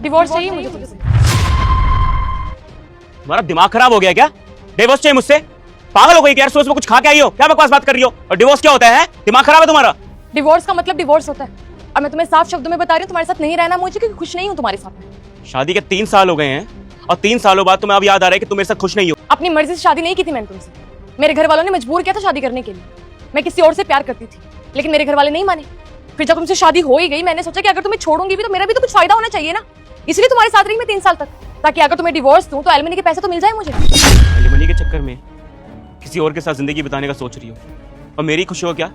Divorce चाहिए मुझे तुमसे। तुम्हारा दिमाग खराब हो गया क्या? डिवोर्स चाहिए मुझसे? पागल हो गई क्या? सोच में कुछ खा के आई हो क्या? बकवास बात कर रही हो? और डिवोर्स क्या होता है? दिमाग खराब है तुम्हारा? डिवोर्स का मतलब डिवोर्स होता है, और मैं तुम्हें साफ शब्दों में बता रही हूँ तुम्हारे साथ नहीं रहना मुझे, क्योंकि खुश नहीं हूँ तुम्हारे साथ में। शादी के 3 साल हो गए हैं और 3 सालों बाद तुम्हें अब याद आ रहा है कि तुम मेरे साथ खुश नहीं हो। अपनी मर्जी से शादी नहीं की थी मैंने तुमसे, मेरे घर वालों ने मजबूर किया था शादी करने के लिए। मैं किसी और से प्यार करती थी, लेकिन मेरे घर वाले नहीं माने। फिर जब तुमसे शादी हो ही गई, मैंने सोचा कि अगर तुम्हें छोड़ूंगी भी तो मेरा भी तो कुछ फायदा होना चाहिए ना, इसलिए तुम्हारे साथ रही मैं 3 साल तक, ताकि अगर तुम्हें डिवोर्स दूं तो एलिमनी के पैसे तो मिल जाए मुझे। एलिमनी के चक्कर में किसी और के साथ जिंदगी बिताने का सोच रही हो, और मेरी खुशी हो क्या?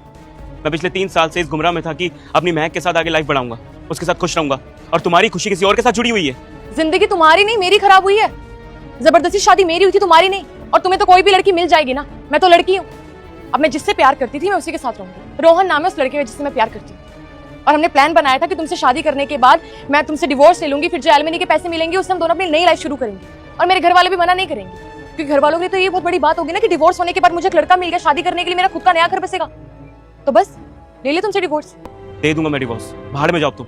मैं पिछले 3 साल से इस गुमराह में था कि अपनी महक के साथ आगे लाइफ बढ़ाऊंगा, उसके साथ खुश रहूंगा, और तुम्हारी खुशी किसी और के साथ जुड़ी हुई है। जिंदगी तुम्हारी नहीं मेरी खराब हुई है। जबरदस्ती शादी मेरी हुई थी, तुम्हारी नहीं। और तुम्हें तो कोई भी लड़की मिल जाएगी ना, मैं तो लड़की हूँ। अब मैं जिससे प्यार करती थी मैं उसी के साथ रहूंगी। रोहन नाम है उस लड़के का जिससे मैं प्यार करती हूँ, और हमने प्लान बनाया था कि तुमसे शादी करने के बाद मैं तुमसे डिवोर्स ले लूंगी, फिर जो एलिमनी के पैसे मिलेंगे उससे हम दोनों अपनी नई लाइफ शुरू करेंगे। और मेरे घर वाले भी मना नहीं करेंगे, क्योंकि घर वालों के लिए तो ये बहुत बड़ी बात होगी ना कि डिवोर्स होने के बाद मुझे एक लड़का मिल गया शादी करने के लिए, मेरा खुद का नया घर बसेगा। तो बस ले लिया तुमसे डिवोर्स। दे दूंगा मैं डिवोर्स, बाहर में जाओ तुम।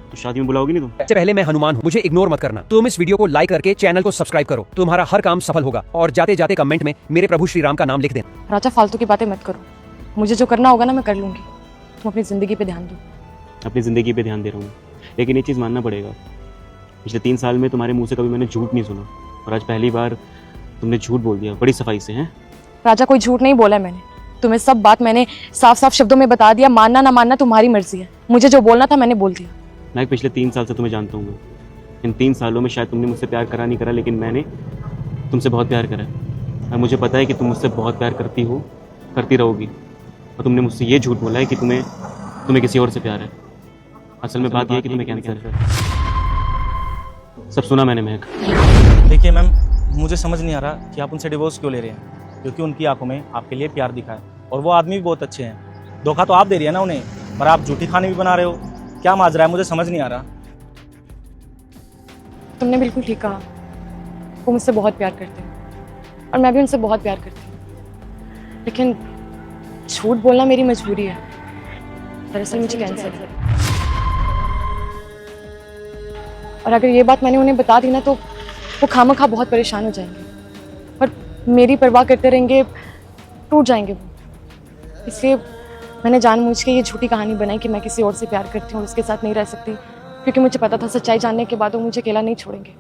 तो शादी में बुलाओगी नहीं तुम? सबसे पहले मैं हनुमान हूँ, मुझे इग्नोर मत करना। तुम इस वीडियो को लाइक करके चैनल को सब्सक्राइब करो, तुम्हारा हर काम सफल होगा। और जाते जाते कमेंट में मेरे प्रभु श्री राम का नाम लिख देना। राजा फालतू की बातें मत करो, मुझे जो करना होगा ना मैं कर लूंगी। तुम अपनी जिंदगी पे ध्यान दो। अपनी जिंदगी पे ध्यान दे रहा हूँ, लेकिन ये चीज़ मानना पड़ेगा, पिछले 3 साल में तुम्हारे मुंह से कभी मैंने झूठ नहीं सुना, और आज पहली बार तुमने झूठ बोल दिया बड़ी सफाई से। हैं राजा, कोई झूठ नहीं बोला मैंने, तुम्हें सब बात मैंने साफ साफ शब्दों में बता दिया। मानना ना मानना तुम्हारी मर्जी है, मुझे जो बोलना था मैंने बोल दिया। मैं पिछले 3 साल से तुम्हें जानता हूँ मैं। इन 3 सालों में शायद तुमने मुझसे प्यार करा नहीं करा, लेकिन मैंने तुमसे बहुत प्यार करा है। और मुझे पता है कि तुम मुझसे बहुत प्यार करती हो, करती रहोगी। और तुमने मुझसे ये झूठ बोला है कि तुम्हें किसी और से प्यार है। असल में बात यह है कि तुम्हें कैंसर है। सब सुना मैंने महक। देखिए मैम, मुझे समझ नहीं आ रहा कि आप उनसे डिवोर्स क्यों ले रहे हैं, क्योंकि उनकी आंखों में आपके लिए प्यार दिखा है, और वो आदमी भी बहुत अच्छे हैं। धोखा तो आप दे रही है ना उन्हें, पर आप झूठी खाने भी बना रहे हो। क्या माजरा है, मुझे समझ नहीं आ रहा। तुमने बिल्कुल ठीक कहा, वो मुझसे बहुत प्यार करते हैं और मैं भी उनसे बहुत प्यार करती हूँ, लेकिन झूठ बोलना मेरी मजबूरी है। दरअसल मुझे कैंसर है, और अगर ये बात मैंने उन्हें बता दी ना तो वो खामखा बहुत परेशान हो जाएंगे और मेरी परवाह करते रहेंगे, टूट जाएंगे वो। इसलिए मैंने जानबूझ के ये झूठी कहानी बनाई कि मैं किसी और से प्यार करती हूँ और उसके साथ नहीं रह सकती, क्योंकि मुझे पता था सच्चाई जानने के बाद वो मुझे अकेला नहीं छोड़ेंगे।